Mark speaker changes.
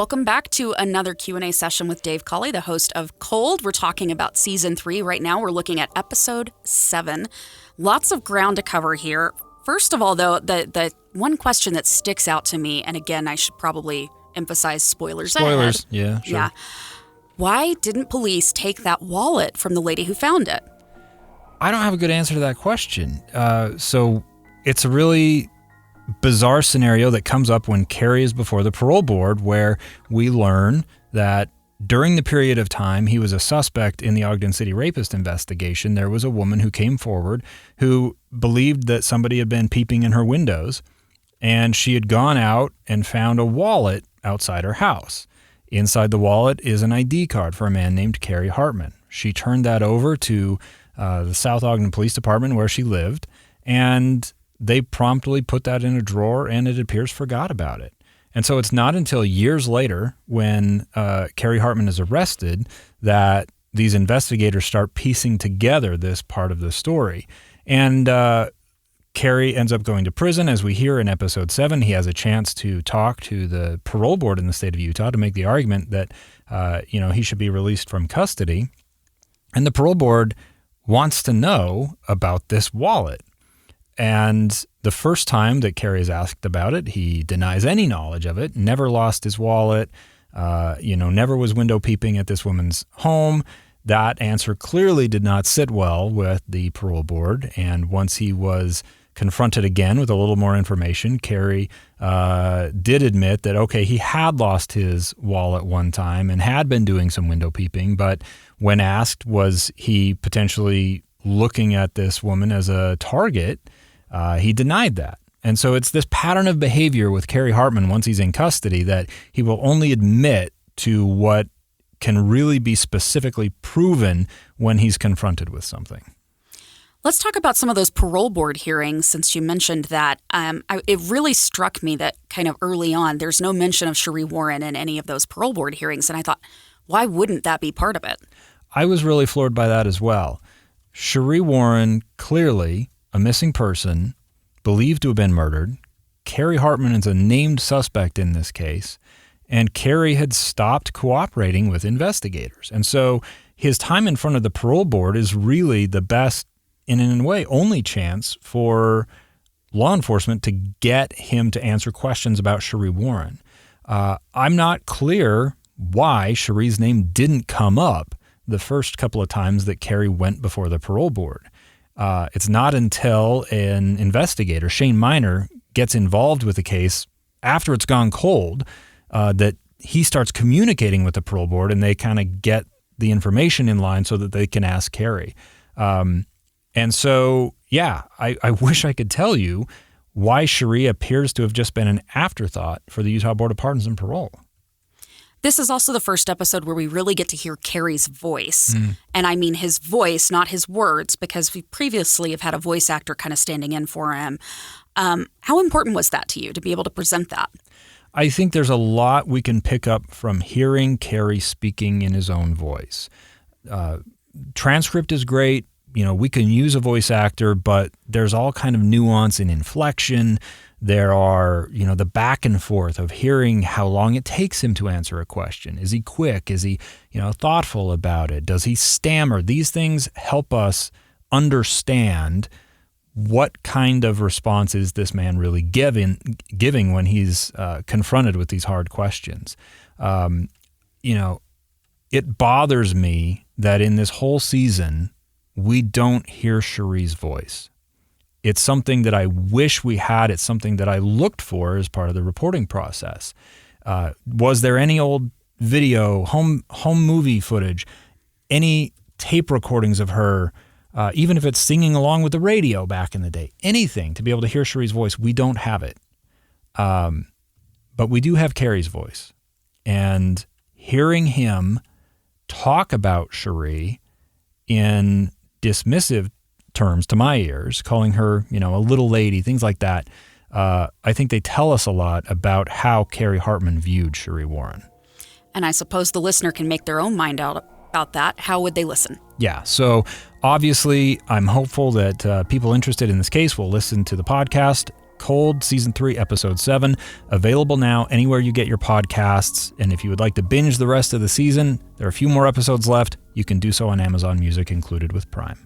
Speaker 1: Welcome back to another Q&A session with Dave Cawley, the host of Cold. We're talking about Season 3 right now. We're looking at Episode 7. Lots of ground to cover here. First of all, though, the one question that sticks out to me, and again, I should probably emphasize spoilers ahead.
Speaker 2: Yeah, sure.
Speaker 1: Yeah. Why didn't police take that wallet from the lady who found it?
Speaker 2: I don't have a good answer to that question. So it's a really bizarre scenario that comes up when Cary is before the parole board, where we learn that during the period of time he was a suspect in the Ogden City rapist investigation, there was a woman who came forward who believed that somebody had been peeping in her windows, and she had gone out and found a wallet outside her house. Inside the wallet is an ID card for a man named Cary Hartmann. She turned that over to the South Ogden Police Department where she lived, and they promptly put that in a drawer and it appears forgot about it. And so it's not until years later when Cary Hartmann is arrested that these investigators start piecing together this part of the story. And Cary ends up going to prison. As we hear in Episode 7, he has a chance to talk to the parole board in the state of Utah to make the argument that he should be released from custody. And the parole board wants to know about this wallet. And the first time that Cary is asked about it, he denies any knowledge of it, never lost his wallet, never was window peeping at this woman's home. That answer clearly did not sit well with the parole board. And once he was confronted again with a little more information, Cary did admit that, okay, he had lost his wallet one time and had been doing some window peeping, but when asked, was he potentially looking at this woman as a target, he denied that. And so it's this pattern of behavior with Cary Hartmann once he's in custody that he will only admit to what can really be specifically proven when he's confronted with something.
Speaker 1: Let's talk about some of those parole board hearings, since you mentioned that. It really struck me that kind of early on, there's no mention of Sheree Warren in any of those parole board hearings. And I thought, why wouldn't that be part of it?
Speaker 2: I was really floored by that as well. Sheree Warren, clearly a missing person, believed to have been murdered. Cary Hartmann is a named suspect in this case, and Cary had stopped cooperating with investigators. And so his time in front of the parole board is really the best, and in a way, only chance for law enforcement to get him to answer questions about Sheree Warren. I'm not clear why Sheree's name didn't come up the first couple of times that Cary went before the parole board. It's not until an investigator, Shane Miner, gets involved with the case after it's gone cold that he starts communicating with the parole board, and they kind of get the information in line so that they can ask Cary. And so, yeah, I wish I could tell you why Sheree appears to have just been an afterthought for the Utah Board of Pardons and Parole.
Speaker 1: This is also the first episode where we really get to hear Cary's voice. And I mean his voice, not his words, because we previously have had a voice actor kind of standing in for him. How important was that to you to be able to present that?
Speaker 2: I think there's a lot we can pick up from hearing Cary speaking in his own voice. Transcript is great. We can use a voice actor, but there's all kind of nuance and inflection. There are, the back and forth of hearing how long it takes him to answer a question. Is he quick? Is he, thoughtful about it? Does he stammer? These things help us understand what kind of response is this man really giving when he's confronted with these hard questions. It bothers me that in this whole season, we don't hear Sheree's voice. It's something that I wish we had. It's something that I looked for as part of the reporting process. Was there any old video, home movie footage, any tape recordings of her, even if it's singing along with the radio back in the day, anything to be able to hear Sheree's voice? We don't have it. But we do have Cary's voice. And hearing him talk about Sheree in dismissive terms to my ears, calling her, a little lady, things like that, I think they tell us a lot about how Cary Hartmann viewed Sheree Warren.
Speaker 1: And I suppose the listener can make their own mind out about that. How would they listen?
Speaker 2: Yeah, so obviously I'm hopeful that people interested in this case will listen to the podcast. Cold Season 3, Episode 7. Available now anywhere you get your podcasts. And if you would like to binge the rest of the season, there are a few more episodes left. You can do so on Amazon Music, included with Prime.